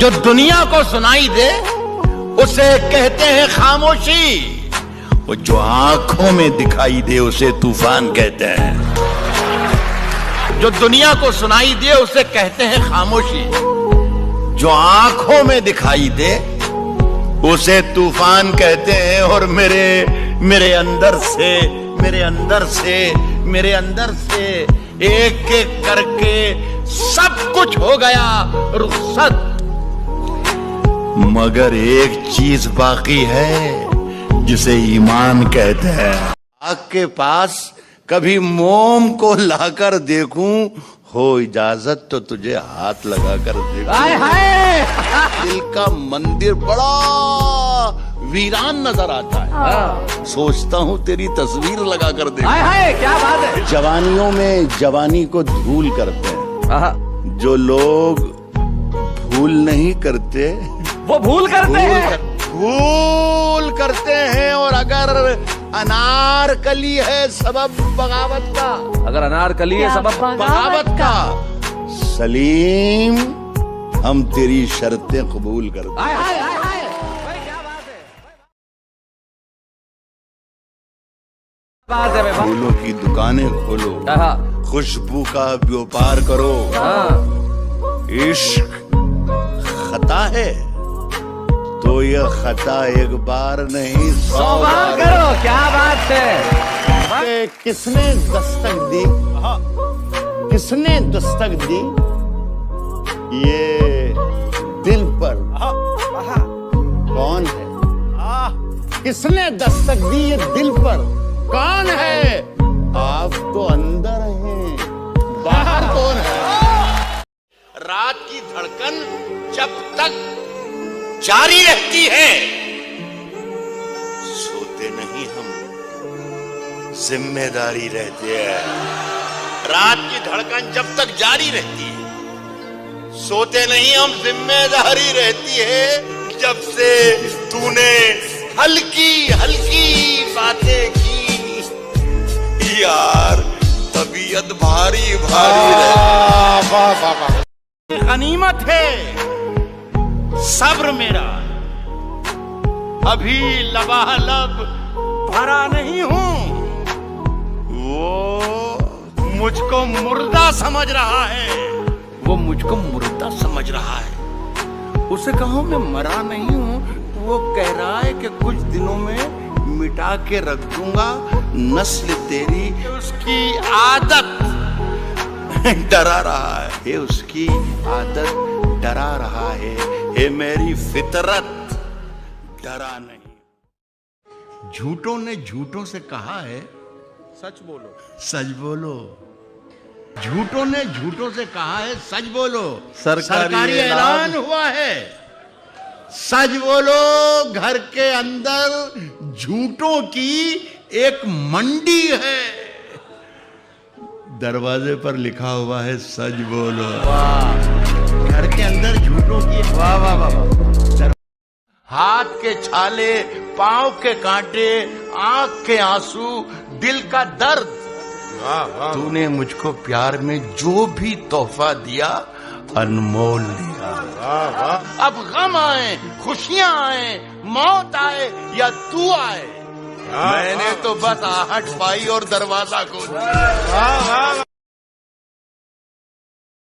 जो दुनिया को सुनाई दे उसे कहते हैं खामोशी, वो जो आंखों में दिखाई दे उसे तूफान कहते हैं। जो दुनिया को सुनाई दे उसे कहते हैं खामोशी, जो आंखों में दिखाई दे उसे तूफान कहते हैं। और मेरे अंदर से एक एक करके सब कुछ हो गया रुखसत, मगर एक चीज बाकी है जिसे ईमान कहते हैं। आग के पास कभी मोम को लाकर देखूं, हो इजाजत तो तुझे हाथ लगाकर देखूं। दिल का मंदिर बड़ा वीरान नजर आता है, सोचता हूँ तेरी तस्वीर लगाकर देखूं। क्या बात है। जवानियों में जवानी को धूल करते हैं, जो लोग भूल नहीं करते वो भूल करते हैं। और अगर अनारकली है सबब बगावत का, अगर अनारकली है सबब बगावत का, सलीम हम तेरी शर्तें कबूल करते हैं। फूलों की दुकानें खोलो, खुशबू का व्यापार करो। इश्क खता है तो यह खता एक बार नहीं 100 बार करो। क्या बात है। किसने दस्तक दी ये दिल पर, कौन है? किसने दस्तक दी ये दिल पर, कौन है? आप तो अंदर हैं, बाहर कौन है? रात की धड़कन जब तक जारी रहती है, सोते नहीं हम, जिम्मेदारी रहती है। रात की धड़कन जब तक जारी रहती है, सोते नहीं हम, जिम्मेदारी रहती है। जब से तूने हल्की हल्की बातें की यार, तबीयत भारी भारी रहती। गनीमत है सब्र मेरा, अभी लबालब भरा नहीं हूं। वो मुझको मुर्दा समझ रहा है, उसे कहो मैं मरा नहीं हूं, वो कह रहा है कि कुछ दिनों में मिटा के रख दूंगा नस्ल तेरी। उसकी आदत डरा रहा है, उसकी आदत डरा रहा है, ये मेरी फितरत डरा नहीं। झूठों ने झूठों से कहा है सच बोलो। झूठों ने झूठों से कहा है सच बोलो। सरकारी ऐलान हुआ है, सच बोलो। घर के अंदर झूठों की एक मंडी है, दरवाजे पर लिखा हुआ है सच बोलो। घर के अंदर झूठों की, वाह वाह वाह। हाथ के छाले, पांव के कांटे, आंख के आंसू, दिल का दर्द, तूने मुझको प्यार में जो भी तोहफा दिया अनमोल दिया। अब गम आए, खुशियां आए, मौत आए या तू आए, मैंने तो बस आहट पाई और दरवाजा खोल दिया।